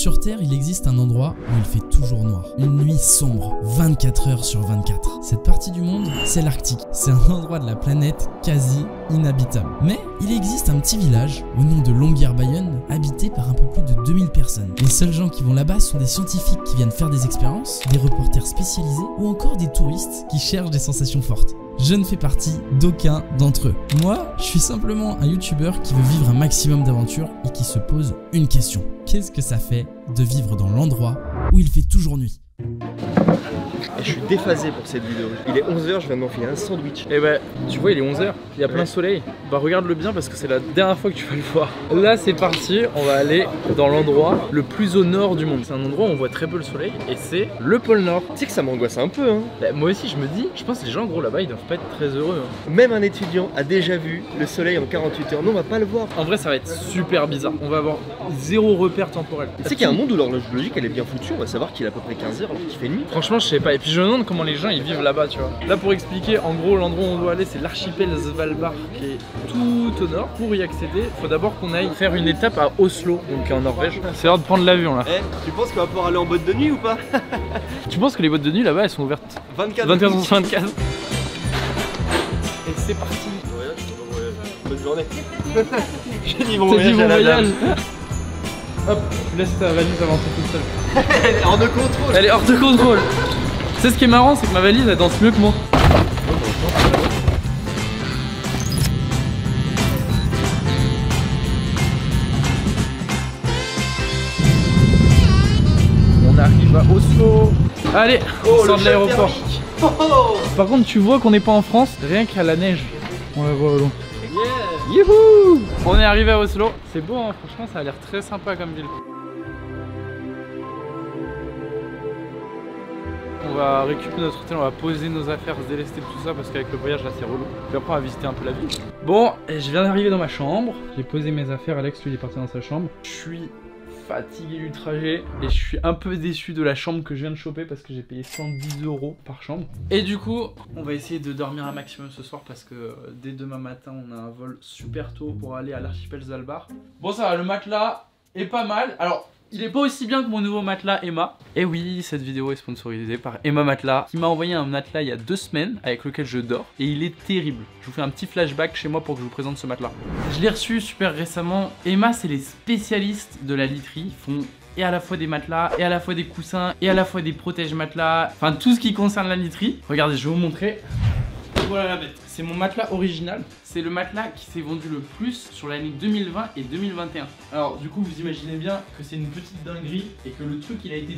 Sur Terre, il existe un endroit où il fait toujours noir. Une nuit sombre, 24 heures sur 24. Cette partie du monde, c'est l'Arctique. C'est un endroit de la planète quasi inhabitable. Mais il existe un petit village, au nom de Longyearbyen, habité par un peu plus de 2000 personnes. Les seuls gens qui vont là-bas sont des scientifiques qui viennent faire des expériences, des reporters spécialisés ou encore des touristes qui cherchent des sensations fortes. Je ne fais partie d'aucun d'entre eux. Moi, je suis simplement un youtubeur qui veut vivre un maximum d'aventures et qui se pose une question. Qu'est-ce que ça fait de vivre dans l'endroit où il fait toujours nuit ? Je suis déphasé pour cette vidéo. Il est 11h, je viens de m'enfiler un sandwich. Et bah, tu vois, il est 11h, il y a plein soleil. Bah, regarde-le bien parce que c'est la dernière fois que tu vas le voir. Là, c'est parti, on va aller dans l'endroit le plus au nord du monde. C'est un endroit où on voit très peu le soleil et c'est le pôle Nord. Tu sais que ça m'angoisse un peu, hein. Bah, moi aussi, je me dis, je pense que les gens, gros, là-bas, ils doivent pas être très heureux. Hein. Même un étudiant a déjà vu le soleil en 48 heures. Non, on va pas le voir. En vrai, ça va être super bizarre. On va avoir zéro repère temporel. Tu sais qu'il y a un monde où l'horloge biologique, elle est bien foutue. On va savoir qu'il est à peu près 15h alors qu'il fait nuit. Franchement, je sais pas. Et puis, je me demande comment les gens ils vivent là-bas, tu vois. Là, pour expliquer, en gros, l'endroit où on doit aller, c'est l'archipel Svalbard qui est tout au nord. Pour y accéder, il faut d'abord qu'on aille faire une étape à Oslo, donc en Norvège. C'est l'heure de prendre l'avion là. Tu penses qu'on va pouvoir aller en boîte de nuit ou pas? Tu penses que les boîtes de nuit là-bas elles sont ouvertes 24h/24? Et c'est parti. Bonne journée. J'ai dit bon voyage à la voyage. Hop, laisse ta valise avancer toute seule. Elle est hors de contrôle. Elle est hors de contrôle. Tu sais ce qui est marrant, c'est que ma valise elle danse mieux que moi. On arrive à Oslo. Allez, on sort de l'aéroport. Par contre, tu vois qu'on n'est pas en France, rien qu'à la neige. On la voit au loin. Youhou! On est arrivé à Oslo. C'est beau, hein, franchement, ça a l'air très sympa comme ville. On va récupérer notre hôtel, on va poser nos affaires, se délester de tout ça parce qu'avec le voyage là c'est relou. Puis après on va visiter un peu la ville. Bon, je viens d'arriver dans ma chambre. J'ai posé mes affaires, Alex lui il est parti dans sa chambre. Je suis fatigué du trajet et je suis un peu déçu de la chambre que je viens de choper parce que j'ai payé 110 € par chambre. Et du coup, on va essayer de dormir un maximum ce soir parce que dès demain matin on a un vol super tôt pour aller à l'archipel Svalbard. Bon ça va, le matelas est pas mal. Alors il est pas aussi bien que mon nouveau matelas Emma. Et oui, cette vidéo est sponsorisée par Emma Matelas qui m'a envoyé un matelas il y a 2 semaines avec lequel je dors et il est terrible. Je vous fais un petit flashback chez moi pour que je vous présente ce matelas. Je l'ai reçu super récemment. Emma, c'est les spécialistes de la literie. Ils font et à la fois des matelas, et à la fois des coussins, et à la fois des protège-matelas. Enfin tout ce qui concerne la literie. Regardez, je vais vous montrer. Voilà la bête. C'est mon matelas original. C'est le matelas qui s'est vendu le plus sur l'année 2020 et 2021. Alors du coup vous imaginez bien que c'est une petite dinguerie et que le truc il a été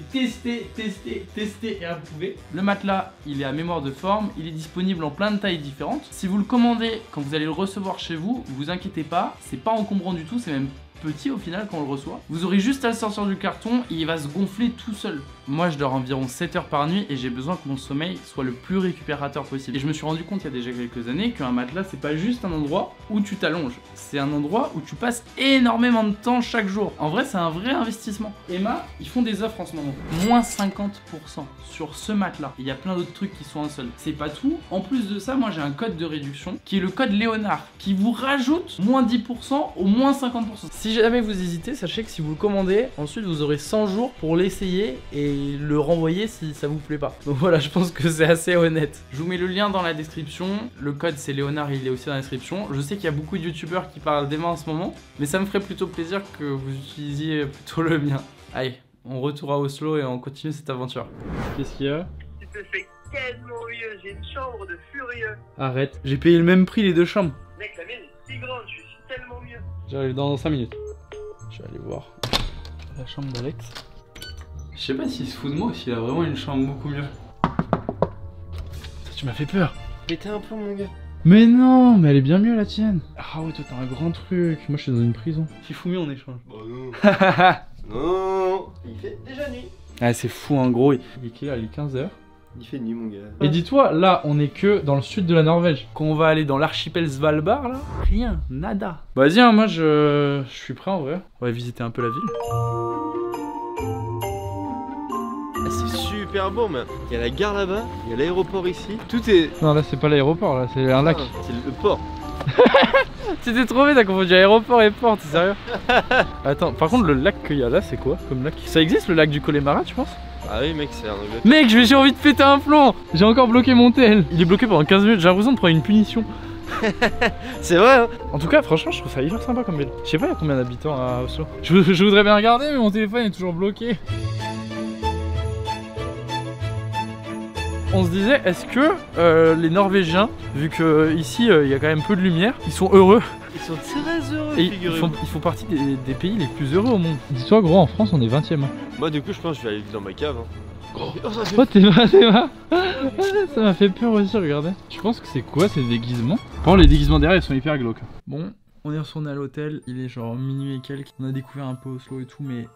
testé et approuvé. Le matelas il est à mémoire de forme, il est disponible en plein de tailles différentes. Si vous le commandez quand vous allez le recevoir chez vous, vous inquiétez pas, c'est pas encombrant du tout, c'est même petit au final quand on le reçoit. Vous aurez juste à le sortir du carton et il va se gonfler tout seul. Moi je dors environ 7 heures par nuit et j'ai besoin que mon sommeil soit le plus récupérateur possible. Et je me suis rendu compte il y a déjà quelques années qu'un matelas c'est pas juste un endroit où tu t'allonges, c'est un endroit où tu passes énormément de temps chaque jour. En vrai c'est un vrai investissement. Emma, ils font des offres en ce moment. Moins 50% sur ce matelas. Il y a plein d'autres trucs qui sont un seul. C'est pas tout. En plus de ça, moi j'ai un code de réduction qui est le code Léonard qui vous rajoute moins 10% au moins 50%. Si jamais vous hésitez, sachez que si vous le commandez, ensuite vous aurez 100 jours pour l'essayer et le renvoyer si ça vous plaît pas. Donc voilà, je pense que c'est assez honnête. Je vous mets le lien dans la description. Le code c'est Léonard, il est aussi dans la description. Je sais qu'il y a beaucoup de youtubeurs qui parlent d'Emma en ce moment, mais ça me ferait plutôt plaisir que vous utilisiez plutôt le mien. Allez, on retourne à Oslo et on continue cette aventure. Qu'est-ce qu'il y a? Tu te fais tellement mieux, j'ai une chambre de furieux. Arrête, j'ai payé le même prix les 2 chambres. Mec, la mienne est si grande, je suis tellement mieux. J'arrive dans 5 minutes. Je vais aller voir la chambre d'Alex. Je sais pas s'il se fout de moi ou s'il a vraiment une chambre beaucoup mieux. Tu m'as fait peur. Pétez un plomb mon gars. Mais non, mais elle est bien mieux la tienne. Ah ouais, toi t'as un grand truc. Moi je suis dans une prison. Fifou on échange. Bah non. Non. Il fait déjà nuit. Ah c'est fou en gros. Il est quelle heure? Il est 15h. Il fait nuit mon gars. Et dis-toi, là on est que dans le sud de la Norvège. Quand on va aller dans l'archipel Svalbard là, rien, nada. Bah vas-y hein, moi je suis prêt en vrai. On va visiter un peu la ville. Ah, c'est super beau mais il y a la gare là-bas, il y a l'aéroport ici. Tout est... Non là c'est pas l'aéroport, là c'est un lac. C'est le port. Tu t'es trouvé, t'as confondu aéroport et port, t'es sérieux? Attends, par contre le lac qu'il y a là c'est quoi comme lac? Ça existe le lac du Connemara tu penses? Ah oui mec, c'est un objet. Mec, j'ai envie de péter un plomb. J'ai encore bloqué mon tel. Il est bloqué pendant 15 minutes, j'ai l'impression de prendre une punition. C'est vrai hein. En tout cas, franchement, je trouve ça hyper sympa comme ville. Je sais pas il y a combien d'habitants à Oslo. Je voudrais bien regarder, mais mon téléphone est toujours bloqué. On se disait, est-ce que les Norvégiens, vu que ici il y a quand même peu de lumière, ils sont heureux? Ils sont très heureux, Et ils font partie des pays les plus heureux au monde. Dis-toi gros, en France on est 20ème. Hein. Moi du coup je pense que je vais aller dans ma cave. Hein. Oh t'es mal. Ça m'a fait peur aussi, regardez. Je pense que c'est quoi ces déguisements? Par les déguisements derrière ils sont hyper glauques. Bon, on est retourné à l'hôtel, il est genre minuit et quelques. On a découvert un peu Oslo et tout, mais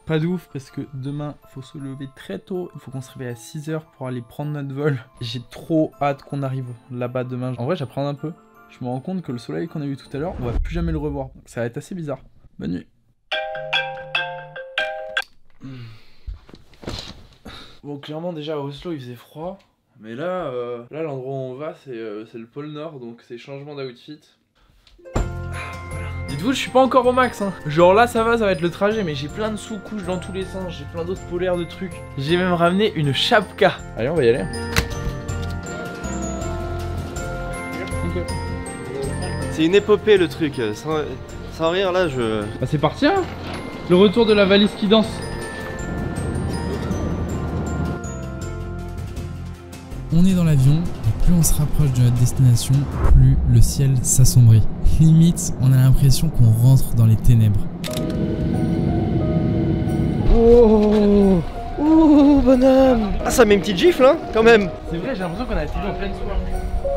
pas de ouf parce que demain faut se lever très tôt. Il faut qu'on se réveille à 6 h pour aller prendre notre vol. J'ai trop hâte qu'on arrive là-bas demain. En vrai j'apprends un peu. Je me rends compte que le soleil qu'on a vu tout à l'heure, on va plus jamais le revoir. Donc ça va être assez bizarre. Bonne nuit. Bon, clairement déjà à Oslo il faisait froid. Mais là, l'endroit où on va c'est le pôle Nord, donc c'est changement d'outfit. Dites-vous, je suis pas encore au max hein. Genre là ça va être le trajet, mais j'ai plein de sous-couches dans tous les sens, j'ai plein d'autres polaires de trucs. J'ai même ramené une chapka. Allez, on va y aller. Ok. C'est une épopée le truc, sans rire là je... Bah c'est parti hein. Le retour de la valise qui danse. On est dans l'avion, et plus on se rapproche de notre destination, plus le ciel s'assombrit. Limite, on a l'impression qu'on rentre dans les ténèbres. Oh, oh bonhomme. Ah ça met une petite gifle hein, quand même. C'est vrai, j'ai l'impression qu'on a été en pleine soirée.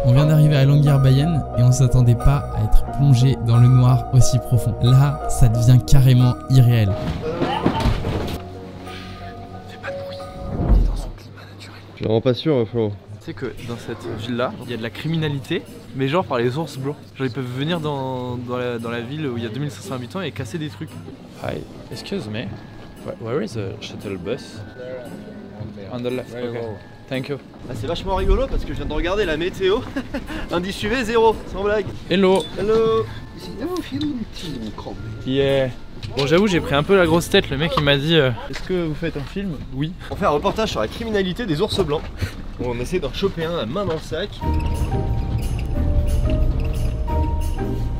On vient d'arriver à Longyearbyen et on s'attendait pas à être plongé dans le noir aussi profond. Là, ça devient carrément irréel. Fais pas de bruit, on est dans son climat naturel. Je suis vraiment pas sûr Flo. Tu sais que dans cette ville-là, il y a de la criminalité, mais genre par les ours blancs. Genre ils peuvent venir dans la ville où il y a 2500 habitants et casser des trucs. Hi, excuse me. Where is the shuttle bus? On the left, okay. Thank you. Ah, c'est vachement rigolo parce que je viens de regarder la météo. Indice UV 0, sans blague. Hello. Hello. Yeah. Bon j'avoue j'ai pris un peu la grosse tête, le mec il m'a dit est-ce que vous faites un film? Oui. On fait un reportage sur la criminalité des ours blancs. On essaie d'en choper un, la main dans le sac.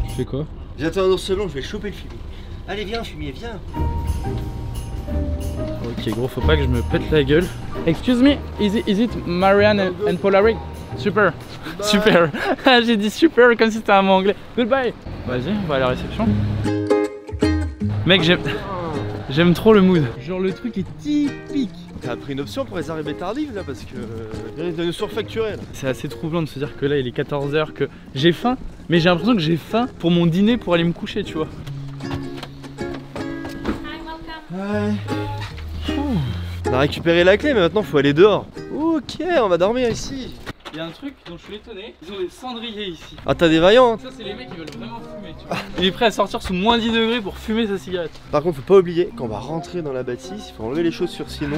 Tu fais quoi? J'attends un ours blanc, je vais choper le fumier. Allez viens fumier, viens. Ok gros, faut pas que je me pète la gueule. Excuse me, is it Marianne and Polaric? Super. Goodbye. Super. J'ai dit super comme si c'était un mot anglais. Goodbye. Vas-y, on va à la réception. Mec, j'aime trop le mood. Genre le truc est typique. T'as pris une option pour les arrivées tardives là parce que il risque de nous surfacturer là. C'est assez troublant de se dire que là il est 14 h, que j'ai faim, mais j'ai l'impression que j'ai faim pour mon dîner pour aller me coucher, tu vois. Ouais. On a récupéré la clé mais maintenant faut aller dehors. Ok, on va dormir ici. Il y a un truc dont je suis étonné, ils ont des cendriers ici. Ah t'as des vaillants hein. Ça c'est les mecs qui veulent vraiment fumer, tu vois. Il est prêt à sortir sous moins 10 degrés pour fumer sa cigarette. Par contre faut pas oublier quand on va rentrer dans la bâtisse, il faut enlever les chaussures sinon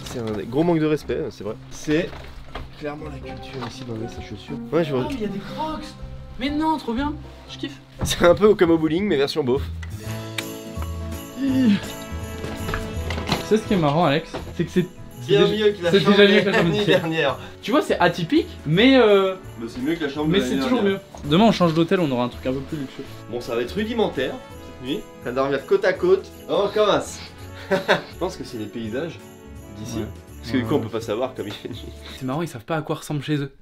c'est un gros manque de respect, c'est vrai. C'est clairement la culture ici d'enlever ses chaussures. Ouais je vois. Oh mais il y a des crocs. Mais non, trop bien, je kiffe. C'est un peu comme au bowling mais version beauf. Tu sais ce qui est marrant Alex, c'est que c'est Bien mieux que la c'est chambre déjà mieux que la chambre l'année d'hier. dernière. Tu vois c'est atypique, mais Bah, c'est mieux que la chambre mais de c'est l'année toujours dernière. mieux. Demain on change d'hôtel, on aura un truc un peu plus luxueux. Bon ça va être rudimentaire cette nuit. On va dormir côte à côte. On commence. Je pense que c'est les paysages d'ici. Ouais. Parce que du coup on peut pas savoir comme il fait nuit. C'est marrant, ils savent pas à quoi ressemble chez eux.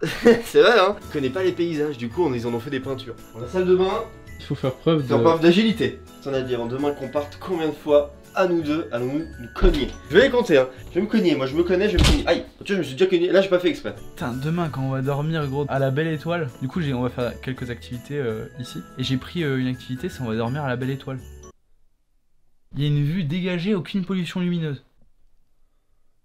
C'est vrai hein. On connaît pas les paysages, du coup ils en ont fait des peintures. Dans la salle de bain, Il faut faire preuve faire preuve d'agilité. On a dit avant demain qu'on parte, combien de fois à nous deux allons-nous nous cogner? Je vais les compter hein. Je vais me cogner, moi je me connais, je vais me cogner. Aïe, tu vois je me suis déjà cogné, là j'ai pas fait exprès. Putain, demain quand on va dormir gros à la Belle Étoile, du coup on va faire quelques activités ici. Et j'ai pris une activité, c'est on va dormir à la Belle Étoile. Il y a une vue dégagée, aucune pollution lumineuse.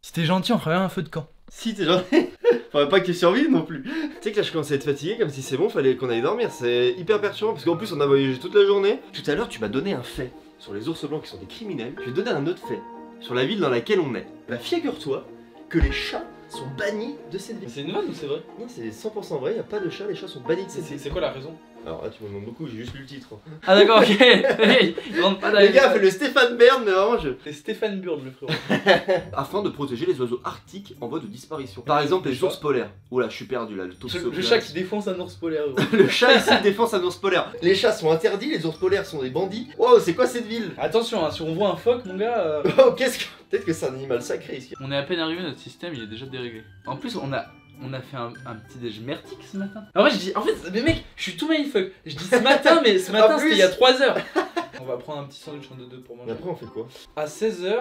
Si t'es gentil, on ferait un feu de camp. Si t'es gentil, faudrait pas que tu survives non plus. Tu sais que là je commence à être fatigué comme si c'est bon, fallait qu'on aille dormir. C'est hyper perturbant parce qu'en plus on a voyagé toute la journée. Tout à l'heure tu m'as donné un fait sur les ours blancs qui sont des criminels. Je vais te donner un autre fait sur la ville dans laquelle on est. Bah figure-toi que les chats sont bannis de cette ville. C'est une vanne ou c'est vrai? Non c'est 100% vrai, y a pas de chats, les chats sont bannis de cette ville. quoi la raison? Alors là tu me demandes beaucoup, j'ai juste lu le titre. Ah d'accord, ok. Hey, il rentre pas dans Les gars, fait le Stéphane Bern, mais vraiment je... C'est Stéphane Burd le frérot. Afin de protéger les oiseaux arctiques en voie de disparition. Par exemple les ours polaires. Oula, je suis perdu là, le Le chat qui défonce un ours polaire. Le chat ici défense un ours polaire. Les chats sont interdits, les ours polaires sont des bandits. Wow, c'est quoi cette ville? Attention, hein, si on voit un phoque, mon gars... Oh, qu'est-ce que... Peut-être que c'est un animal sacré ici. On est à peine arrivé, notre système il est déjà déréglé. En plus, on a fait un petit déj merdique ce matin. En vrai, je dis, mais mec, je suis tout mindfuck. Je dis ce matin, mais ce matin c'était il y a 3 heures. On va prendre un petit sandwich en 2-2 pour manger. Et après, on fait quoi? À 16h,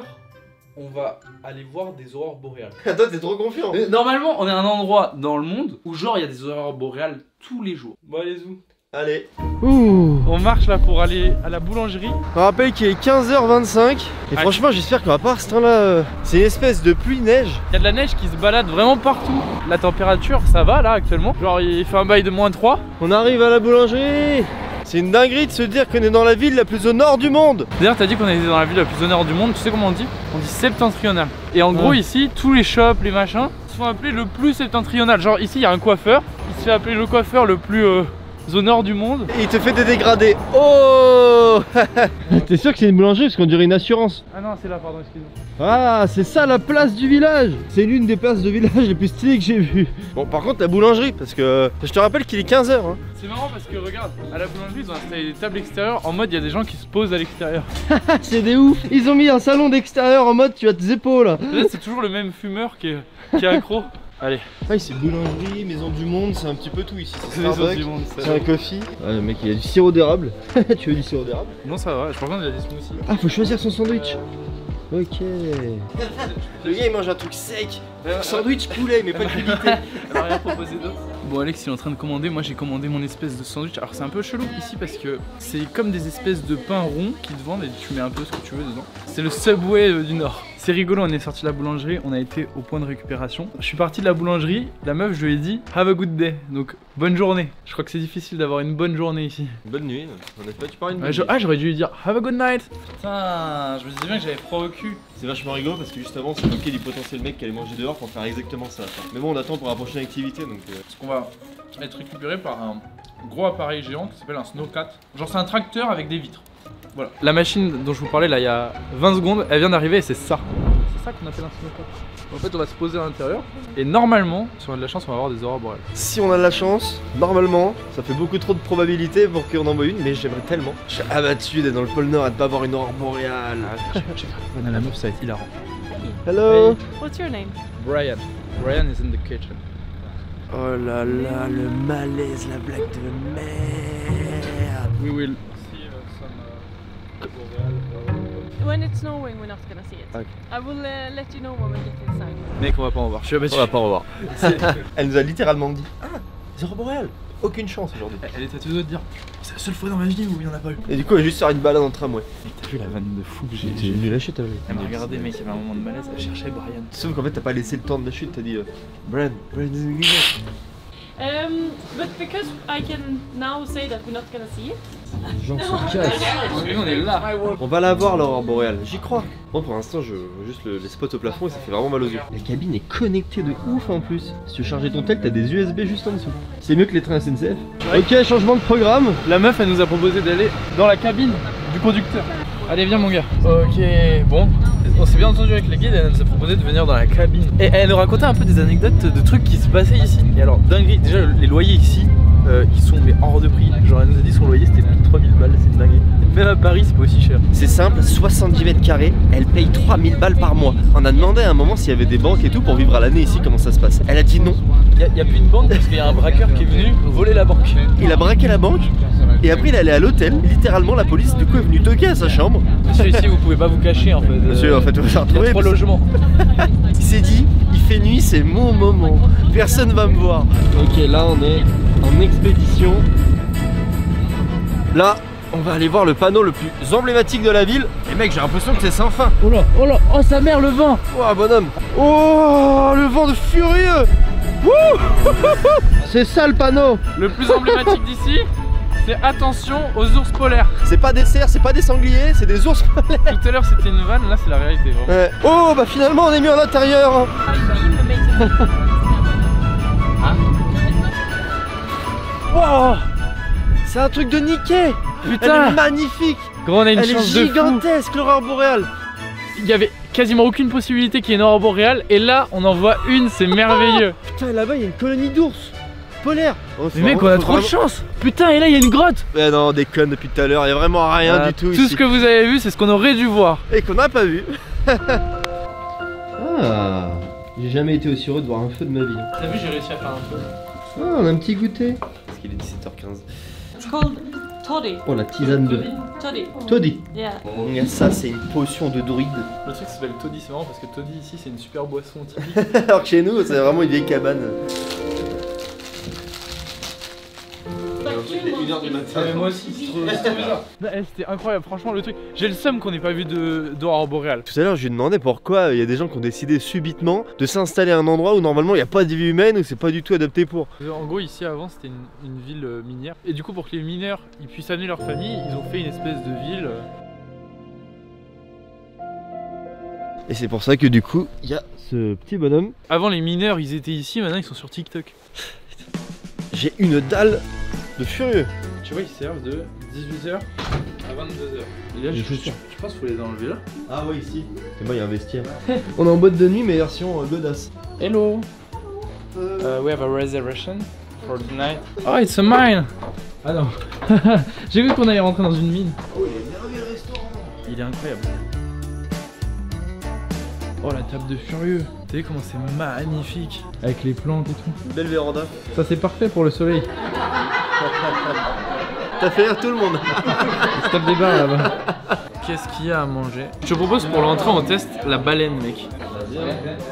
on va aller voir des aurores boréales. Attends, t'es trop confiant. Normalement, on est à un endroit dans le monde où, genre, il y a des aurores boréales tous les jours. Bon, allez, où? Allez. Ouh. On marche là pour aller à la boulangerie. On rappelle qu'il est 15h25. Et franchement, j'espère qu'on va pas à ce temps-là. C'est une espèce de pluie-neige. Il y a de la neige qui se balade vraiment partout. La température, ça va là actuellement. Genre, il fait un bail de -3. On arrive à la boulangerie. C'est une dinguerie de se dire qu'on est dans la ville la plus au nord du monde. D'ailleurs, t'as dit qu'on était dans la ville la plus au nord du monde. Tu sais comment on dit? On dit septentrional. Et en gros, ici, tous les shops, les machins, se font appeler le plus septentrional. Genre, ici, il y a un coiffeur. Il se fait appeler le coiffeur le plus au nord du monde. Et il te fait des dégradés. Oh. T'es sûr que c'est une boulangerie parce qu'on dirait une assurance? Ah non, c'est là, pardon, excuse-moi. Ah, c'est ça la place du village. C'est l'une des places de village les plus stylées que j'ai vues. Bon, par contre, la boulangerie, parce que je te rappelle qu'il est 15h. Hein. C'est marrant parce que regarde, à la boulangerie, ils ont installé des tables extérieures en mode il y a des gens qui se posent à l'extérieur. C'est des ouf. Ils ont mis un salon d'extérieur en mode tu as tes épaules. Là, c'est toujours le même fumeur qui est accro. Allez. Ah, c'est boulangerie, maison du monde, c'est un petit peu tout ici. C'est maison du monde, c'est un coffee. Ouais, le mec, il y a du sirop d'érable. Tu veux du sirop d'érable? Non, ça va. Par contre, il y a des smoothies. Ah, faut choisir son sandwich. Ok. Le gars il mange un truc sec. Sandwich poulet, mais pas de qualité. Alors rien proposé d'autre. Bon, Alex il est en train de commander. Moi j'ai commandé mon espèce de sandwich. Alors c'est un peu chelou ici parce que c'est comme des espèces de pains ronds qui te vendent et tu mets un peu ce que tu veux dedans. C'est le Subway du Nord. C'est rigolo, on est sorti de la boulangerie, on a été au point de récupération. Je suis parti de la boulangerie, la meuf je lui ai dit have a good day, donc bonne journée. Je crois que c'est difficile d'avoir une bonne journée ici. Bonne nuit, honnêtement tu parles une bonne nuit. Ah, j'aurais dû lui dire have a good night. Putain, je me disais bien que j'avais froid au cul. C'est vachement rigolo parce que juste avant c'est bloqué du potentiel mec qui allait manger dehors pour faire exactement ça. Mais bon, on attend pour la prochaine activité donc. Parce qu'on va être récupéré par un gros appareil géant qui s'appelle un snowcat. Genre c'est un tracteur avec des vitres. Voilà. La machine dont je vous parlais là il y a 20 secondes, elle vient d'arriver et c'est ça. C'est ça qu'on appelle un snowcat. En fait on va se poser à l'intérieur et normalement, si on a de la chance, on va avoir des aurores boréales. Si on a de la chance, normalement, ça fait beaucoup trop de probabilités pour qu'on en voit une, mais j'aimerais tellement. Je suis abattu d'être dans le pôle Nord et de pas avoir une aurore boréale. On a la meuf, ça va être hilarant. Hello. What's your name? Brian. Brian is in the kitchen. Oh là là, le malaise, la blague de merde. We will see some When it's snowing, we're not gonna see it. Okay. I will let you know when we get inside. Mec, on va pas en voir. Je suis abattu. On va pas en voir. Elle nous a littéralement dit ah, les aurores boréales. Aucune chance aujourd'hui. Elle est à deux doigts de dire c'est la seule fois dans ma vie où il y en a pas eu. Et du coup, elle va juste faire une balade en tramway. Mec, t'as vu la vanne de fou que j'ai venu lâcher, t'as vu. Elle m'a regardé, mec, il y avait un moment de malaise, elle cherchait Brian. Sauf qu'en fait, t'as pas laissé le temps de la chute, t'as dit Brian. But because I can now say that we're not gonna see it. Les gens se cachent. On est là. On va la voir l'aurore boréale, j'y crois. Bon, pour l'instant, je vois juste les spots au plafond et ça fait vraiment mal aux yeux. La cabine est connectée de ouf en plus. Si tu veux charger ton tel, t'as des USB juste en dessous. C'est mieux que les trains SNCF. Ouais. Ok, changement de programme. La meuf, elle nous a proposé d'aller dans la cabine du conducteur. Allez, viens, mon gars. Ok, bon. On s'est bien entendu avec les guides, elle nous a proposé de venir dans la cabine. Et elle nous racontait un peu des anecdotes de trucs qui se passaient ici. Et alors, dinguerie, déjà, les loyers ici, ils sont mais hors de prix. Genre, elle nous a dit son loyer c'était plus de 3000 balles, c'est une dinguerie. Même à Paris, c'est pas aussi cher. C'est simple, 70 mètres carrés, elle paye 3000 balles par mois. On a demandé à un moment s'il y avait des banques et tout pour vivre à l'année ici, comment ça se passe. Elle a dit non. Il y a plus une banque parce qu'il y a un braqueur qui est venu voler la banque. Il a braqué la banque et après il est allé à l'hôtel. Littéralement, la police du coup est venue toquer à sa chambre. Monsieur, ici vous pouvez pas vous cacher en fait. Monsieur, en fait, vous allez retrouver. Il y a 3 logements. Il s'est dit, il fait nuit, c'est mon moment. Personne va me voir. Ok, là on est en expédition. Là, on va aller voir le panneau le plus emblématique de la ville. Et mec, j'ai l'impression que c'est sans fin. Oh là, oh sa mère, le vent. Oh bonhomme. Oh, le vent de furieux. C'est ça le panneau. Le plus emblématique d'ici, c'est attention aux ours polaires. C'est pas des cerfs, c'est pas des sangliers, c'est des ours polaires. Tout à l'heure c'était une vanne, là c'est la réalité vraiment. Ouais. Oh bah finalement on est mis en intérieur. Wow, C'est un truc de Nikkei. Putain. Elle est magnifique. Gros, on a une Elle est chance de fou. gigantesque, l'aurore boréale. Il y avait quasiment aucune possibilité qu'il y ait une aurore boréale et là on en voit une, c'est merveilleux. Putain, là-bas il y a une colonie d'ours polaires. Oh, Mais mec, on a trop de chance. Putain, et là il y a une grotte. Mais non, déconne depuis tout à l'heure, il y a vraiment rien du tout Tout ici. ce que vous avez vu, c'est ce qu'on aurait dû voir. Et qu'on n'a pas vu. Ah, j'ai jamais été aussi heureux de voir un feu de ma vie. T'as vu, j'ai réussi à faire un feu. Ah, on a un petit goûter. Parce qu'il est 17h15. It's called toddy. Oh, la tisane de Toddy. Toddy. Yeah. Ça, c'est une potion de druide. Le truc s'appelle Toddy, c'est marrant parce que Toddy ici c'est une super boisson typique. Alors que chez nous, c'est vraiment une vieille cabane. Il est 1h du matin. Ah mais moi aussi, c'est trop bizarre. C'était incroyable, franchement le truc. J'ai le seum qu'on n'ait pas vu d'aurore boréale. Tout à l'heure, je lui ai demandé pourquoi il y a des gens qui ont décidé subitement de s'installer à un endroit où normalement il n'y a pas de vie humaine, où c'est pas du tout adapté pour. En gros, ici avant c'était une ville minière. Et du coup, pour que les mineurs ils puissent amener leur famille, ils ont fait une espèce de ville. Et c'est pour ça que du coup, il y a ce petit bonhomme. Avant, les mineurs ils étaient ici, maintenant ils sont sur TikTok. J'ai une dalle de furieux. Tu vois, ils servent de 18h à 22h. Et là, je pense qu'il faut les enlever là. Ah ouais, ici. C'est moi, il y a un vestiaire. On est en boîte de nuit, mais version godasse. Hello. We have a reservation for tonight. Oh, it's a mine. Ah non. J'ai vu qu'on allait rentrer dans une mine. Oh, il est merveilleux le restaurant. Il est incroyable. Oh, la table de furieux. Vous savez comment c'est magnifique. Avec les plantes et tout. Belle véranda. Ça, c'est parfait pour le soleil. T'as fait rire tout le monde. Il se tape des barres là-bas. Qu'est-ce qu'il y a à manger? Je te propose pour l'entrée, on teste la baleine, mec.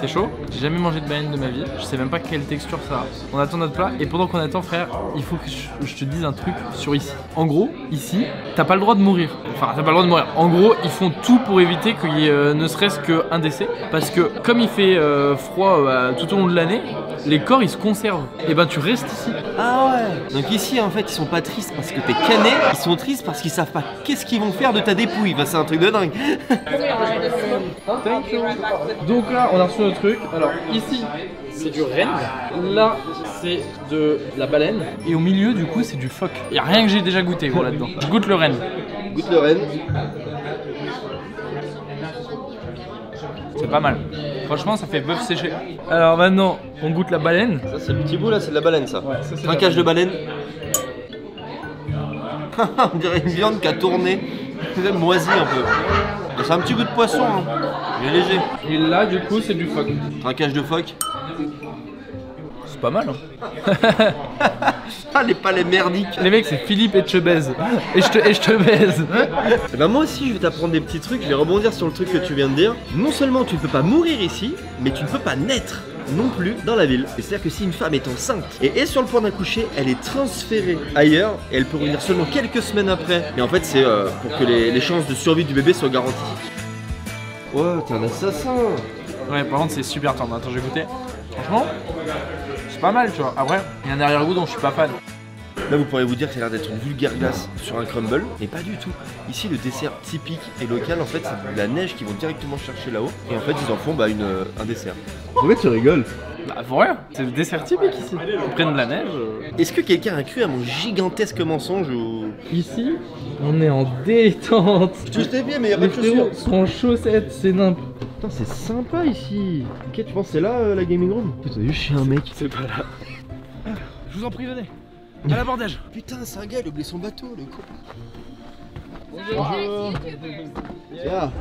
T'es chaud? J'ai jamais mangé de baleine de ma vie. Je sais même pas quelle texture ça a. On attend notre plat et pendant qu'on attend, frère, il faut que je te dise un truc sur ici. En gros, ici, t'as pas le droit de mourir. Enfin, t'as pas le droit de mourir. En gros, ils font tout pour éviter qu'il y ait ne serait-ce qu'un décès. Parce que comme il fait froid tout au long de l'année, les corps ils se conservent. Et ben tu restes ici. Ah ouais. Donc ici, en fait, ils sont pas tristes parce que t'es cané. Ils sont tristes parce qu'ils savent pas qu'est-ce qu'ils vont faire de ta dépouille. Bah, c'est un truc de dingue. Thank you. Donc là, on a reçu notre truc. Alors ici, c'est du renne. Là, c'est de la baleine. Et au milieu, du coup, c'est du phoque. Y a rien que j'ai déjà goûté gros là-dedans. Je goûte le renne. Goûte le renne. C'est pas mal. Franchement, ça fait bœuf séché. Alors maintenant, on goûte la baleine. Ça, c'est le petit bout là, c'est de la baleine ça. Ouais, ça, c'est Trinquage de baleine. On dirait une viande qui a tourné. C'est moisi un peu. C'est un petit goût de poisson, hein. Il est léger. Et là, du coup, c'est du phoque. Trinquage de phoque. C'est pas mal, hein. Ah, pas les merdiques. Les mecs, c'est Philippe et je baise. Et je te baise. Et bah moi aussi je vais t'apprendre des petits trucs, je vais rebondir sur le truc que tu viens de dire. Non seulement tu ne peux pas mourir ici, mais tu ne peux pas naître non plus dans la ville. C'est-à-dire que si une femme est enceinte et est sur le point d'accoucher, elle est transférée ailleurs et elle peut revenir seulement quelques semaines après. Mais en fait c'est pour que les chances de survie du bébé soient garanties. Ouais, t'es un assassin. Ouais, par contre, c'est super tendre. Attends, je vais goûter. Franchement, c'est pas mal, tu vois. Après, il y a un arrière-goût dont je suis pas fan. Là vous pourriez vous dire que ça a l'air d'être une vulgaire glace sur un crumble, mais pas du tout. Ici le dessert typique et local en fait c'est de la neige qu'ils vont directement chercher là-haut et en fait ils en font un dessert. Pourquoi tu rigoles? Bah pour rien, c'est le dessert typique ici. Ils prennent de la neige. Est-ce que quelqu'un a cru à mon gigantesque mensonge ou... Ici, on est en détente. Je touche tes pieds mais y'a pas Les de chaussures. frérots sont en chaussettes, c'est nimp. Putain c'est sympa ici. Ok tu penses c'est là la gaming room? Putain t'as vu je suis un mec. C'est pas là. Je vous en prie, venez. À l'abordage. Putain c'est un gars il a oublié son bateau le con. Bonjour.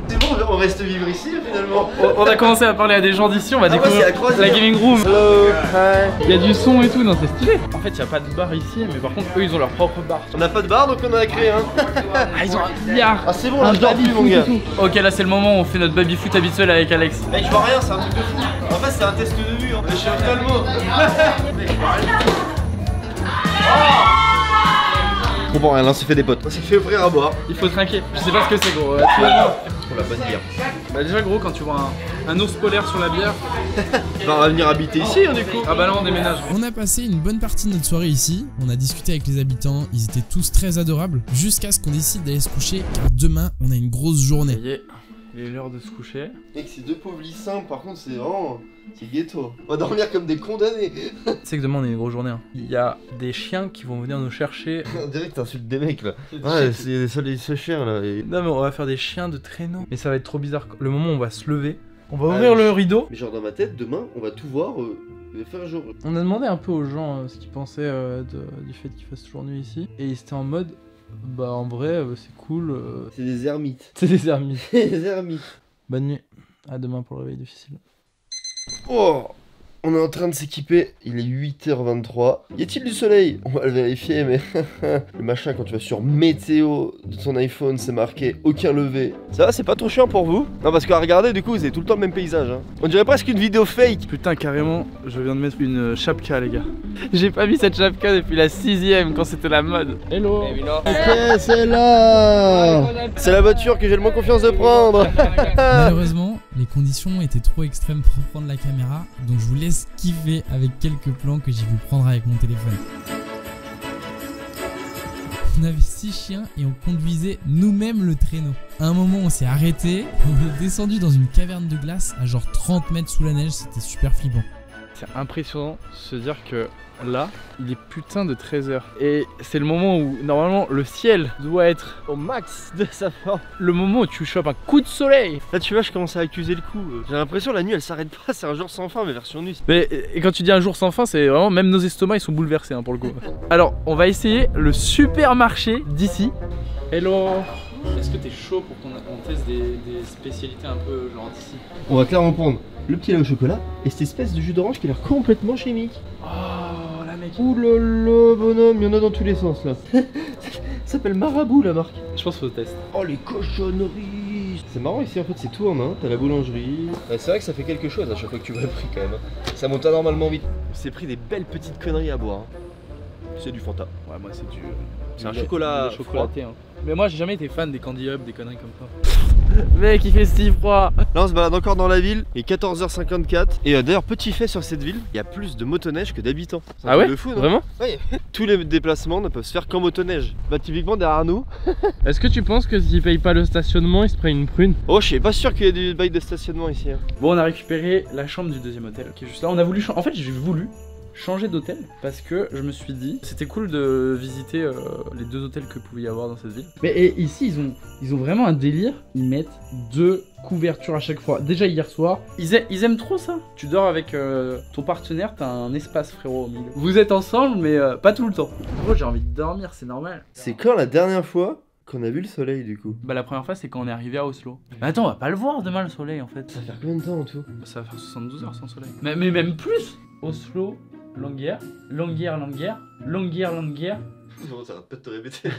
C'est bon on reste vivre ici finalement. On a commencé à parler à des gens d'ici, on va ouais, découvrir c'est la croisière. la gaming room. Hello, hi. Il y a du son et tout, non c'est stylé. En fait il n'y a pas de bar ici, mais par contre eux ils ont leur propre bar. On n'a pas de bar donc on en a créé un. Ah ils ont un billard. Ah c'est bon là je dors plus mon baby-foot gars. et tout. Ok là c'est le moment où on fait notre baby-foot habituel avec Alex. Mec je vois rien c'est un truc de fou. En fait c'est un test de vue hein. Je suis ophtalmo. Mec je vois rien. Je comprends rien, là on s'est fait des potes. On s'est fait offrir à boire. Il faut trinquer. Je sais pas ce que c'est gros. Pour la bonne bière. Bah déjà gros quand tu vois un ours polaire sur la bière. On va venir habiter ici hein, du coup. Ah bah là on déménage. On a passé une bonne partie de notre soirée ici, on a discuté avec les habitants, ils étaient tous très adorables, jusqu'à ce qu'on décide d'aller se coucher car demain on a une grosse journée. Ça y est, Il est l'heure de se coucher. Mec, ces deux pauvres lits simples, par contre, c'est vraiment. C'est ghetto. On va dormir comme des condamnés. Tu sais que demain on a une grosse journée. Hein. Il y a des chiens qui vont venir nous chercher. On dirait que t'insultes des mecs là. Ouais, c'est les seuls chiens là. Et... Non, mais on va faire des chiens de traîneau. Mais ça va être trop bizarre. Le moment où on va se lever, on va ouvrir le rideau. Mais genre, dans ma tête, demain, on va tout voir. Faire jour. On a demandé un peu aux gens ce qu'ils pensaient du fait qu'il fasse toujours nuit ici. Et ils étaient en mode. Bah en vrai c'est cool. C'est des ermites. C'est des ermites. Des ermites. Bonne nuit. À demain pour le réveil difficile. Oh, on est en train de s'équiper. Il est 8h23. Y a-t-il du soleil? On va le vérifier, mais le machin, quand tu vas sur météo de ton iPhone, c'est marqué aucun lever. Ça va, c'est pas trop chiant pour vous? Non, parce qu'à regarder, du coup, vous avez tout le temps le même paysage. Hein. On dirait presque une vidéo fake. Putain, carrément, je viens de mettre une chapka, les gars. J'ai pas mis cette chapka depuis la 6ème quand c'était la mode. Hello. Ok, c'est là. C'est la voiture que j'ai le moins confiance de prendre. Malheureusement, les conditions étaient trop extrêmes pour prendre la caméra, donc je vous laisse kiffer avec quelques plans que j'ai pu prendre avec mon téléphone. On avait 6 chiens et on conduisait nous-mêmes le traîneau. À un moment on s'est arrêté, on est descendu dans une caverne de glace à genre 30 mètres sous la neige, c'était super flippant. C'est impressionnant de se dire que là, il est putain de 13h. Et c'est le moment où, normalement, le ciel doit être Au max de sa forme. le moment où tu chopes un coup de soleil. Là, tu vois, je commence à accuser le coup. J'ai l'impression la nuit, elle s'arrête pas. C'est un jour sans fin, mais version nuit. Mais et quand tu dis un jour sans fin, c'est vraiment, même nos estomacs, ils sont bouleversés hein, pour le coup. Alors, on va essayer le supermarché d'ici. Hello. Est-ce que t'es chaud pour qu'on teste des spécialités un peu genre d'ici? On va clairement prendre le petit lait au chocolat et cette espèce de jus d'orange qui a l'air complètement chimique. Oh, la mec. Ouh là là, bonhomme, il y en a dans tous les sens là. Ça s'appelle Marabout la marque. Je pense qu'il faut tester. Oh les cochonneries. C'est marrant ici en fait, c'est tout en un. T'as la boulangerie. Ouais, c'est vrai que ça fait quelque chose à chaque fois que tu vois le prix quand même. Ça monte anormalement vite. On s'est pris des belles petites conneries à boire. C'est du Fanta. Ouais, moi c'est du. C'est un chocolat chocolaté. Hein. Mais moi j'ai jamais été fan des Candy Hub, des conneries comme ça. Mec, il fait si froid. Là on se balade encore dans la ville, il est 14h54. Et d'ailleurs petit fait sur cette ville, il y a plus de motoneige que d'habitants. Ah ouais? De fou, non? Vraiment? Oui. Tous les déplacements ne peuvent se faire qu'en motoneige. Bah typiquement derrière nous. Est-ce que tu penses que s'ils payent pas le stationnement, ils se prennent une prune? Oh je suis pas sûr qu'il y ait du bail de stationnement ici. Hein. Bon, on a récupéré la chambre du deuxième hôtel qui est juste là. On a voulu en fait j'ai voulu changer d'hôtel parce que je me suis dit c'était cool de visiter les deux hôtels que pouvait y avoir dans cette ville. Mais et ici ils ont vraiment un délire, ils mettent 2 couvertures à chaque fois. Déjà hier soir, ils aiment trop ça. Tu dors avec ton partenaire, t'as un espace frérot au milieu. Vous êtes ensemble mais pas tout le temps. Gros j'ai envie de dormir, c'est normal. C'est quand la dernière fois qu'on a vu le soleil du coup? Bah la première fois c'est quand on est arrivé à Oslo. Mais attends on va pas le voir demain le soleil en fait. Ça va faire combien de temps en tout? Ça va faire 72 heures sans soleil. Mais même plus. Oslo, Longyear, Longyear, Longyear, Longyear, Longyear. Non, ça arrête pas de te répéter.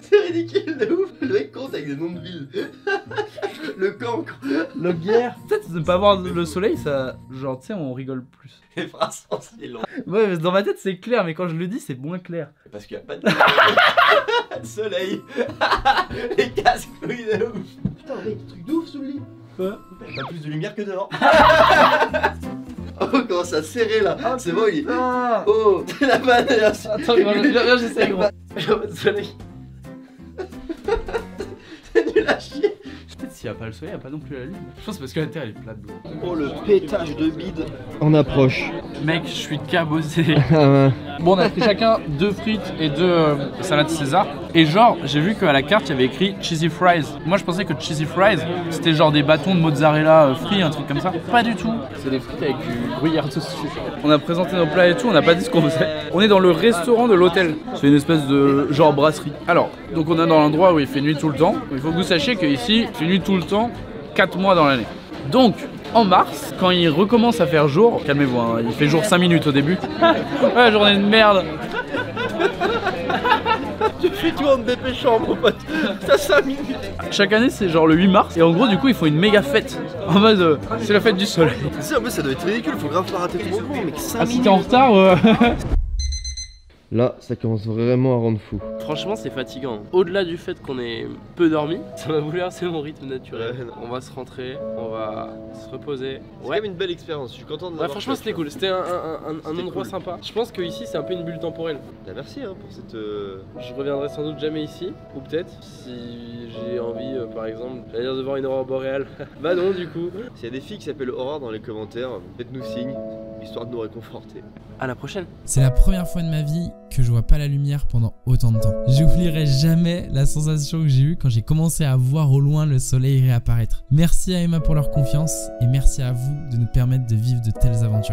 C'est ridicule de ouf. Le mec compte avec des noms de villes. Le cancre. Longyear. Peut-être de ne pas voir le soleil, ça. Genre, tu sais, on rigole plus. Les phrases sont si longues. Ouais, mais dans ma tête c'est clair, mais quand je le dis, c'est moins clair. Parce qu'il y a pas de soleil. Les casques couilles de ouf. Putain, mec, truc de ouf sous le lit. Quoi? Pas plus de lumière que dehors. Oh, comment ça serré là. Oh, c'est bon, il est. Ah. Oh, la vanne est là. Attends, viens, j'essaye, gros. Il y a pas de soleil. C'est nul à chier. Peut-être s'il n'y a pas le soleil, il n'y a pas non plus la lune. Je pense parce que la terre elle est plate. Oh, le pétage de bide. On approche. Mec, je suis cabossé. Bon, on a pris chacun 2 frites et 2 salades César. Et genre, j'ai vu qu'à la carte, il y avait écrit cheesy fries. Moi, je pensais que cheesy fries, c'était genre des bâtons de mozzarella frits, un truc comme ça. Pas du tout. C'est des frites avec du gruyère dessus. On a présenté nos plats et tout, on n'a pas dit ce qu'on faisait. On est dans le restaurant de l'hôtel. C'est une espèce de genre brasserie. Alors, donc on est dans l'endroit où il fait nuit tout le temps. Il faut que vous sachiez qu'ici, il fait nuit tout le temps, 4 mois dans l'année. Donc, en mars, quand il recommence à faire jour, calmez-vous, hein, il fait jour 5 minutes au début. Ouais, journée de merde. Tu fais tout en te dépêchant, mon pote. Ça 5 minutes. Chaque année, c'est genre le 8 mars. Et en gros, du coup, ils font une méga fête. En mode, c'est la fête du soleil. Tu sais, en plus, ça doit être ridicule. Faut grave pas rater ton moment, mec. 5 Ah, si minutes. t'es en retard, Là, ça commence vraiment à rendre fou. Franchement, c'est fatigant. Au-delà du fait qu'on ait peu dormi, ça m'a bouleversé mon rythme naturel. Ouais, non. On va se rentrer, on va se reposer. C'est quand même une belle expérience, je suis content de Ouais, franchement, c'était cool. C'était un endroit cool. sympa. Je pense que ici, c'est un peu une bulle temporelle. Bah, merci hein, pour cette... Je reviendrai sans doute jamais ici, ou peut-être si j'ai envie, par exemple, j'allais dire de voir une aurore boréale. Bah non, du coup. S'il y a des filles qui s'appellent Aurore dans les commentaires, faites-nous signe, histoire de nous réconforter. À la prochaine. C'est la première fois de ma vie que je vois pas la lumière pendant autant de temps. J'oublierai jamais la sensation que j'ai eue quand j'ai commencé à voir au loin le soleil réapparaître. Merci à Emma pour leur confiance et merci à vous de nous permettre de vivre de telles aventures.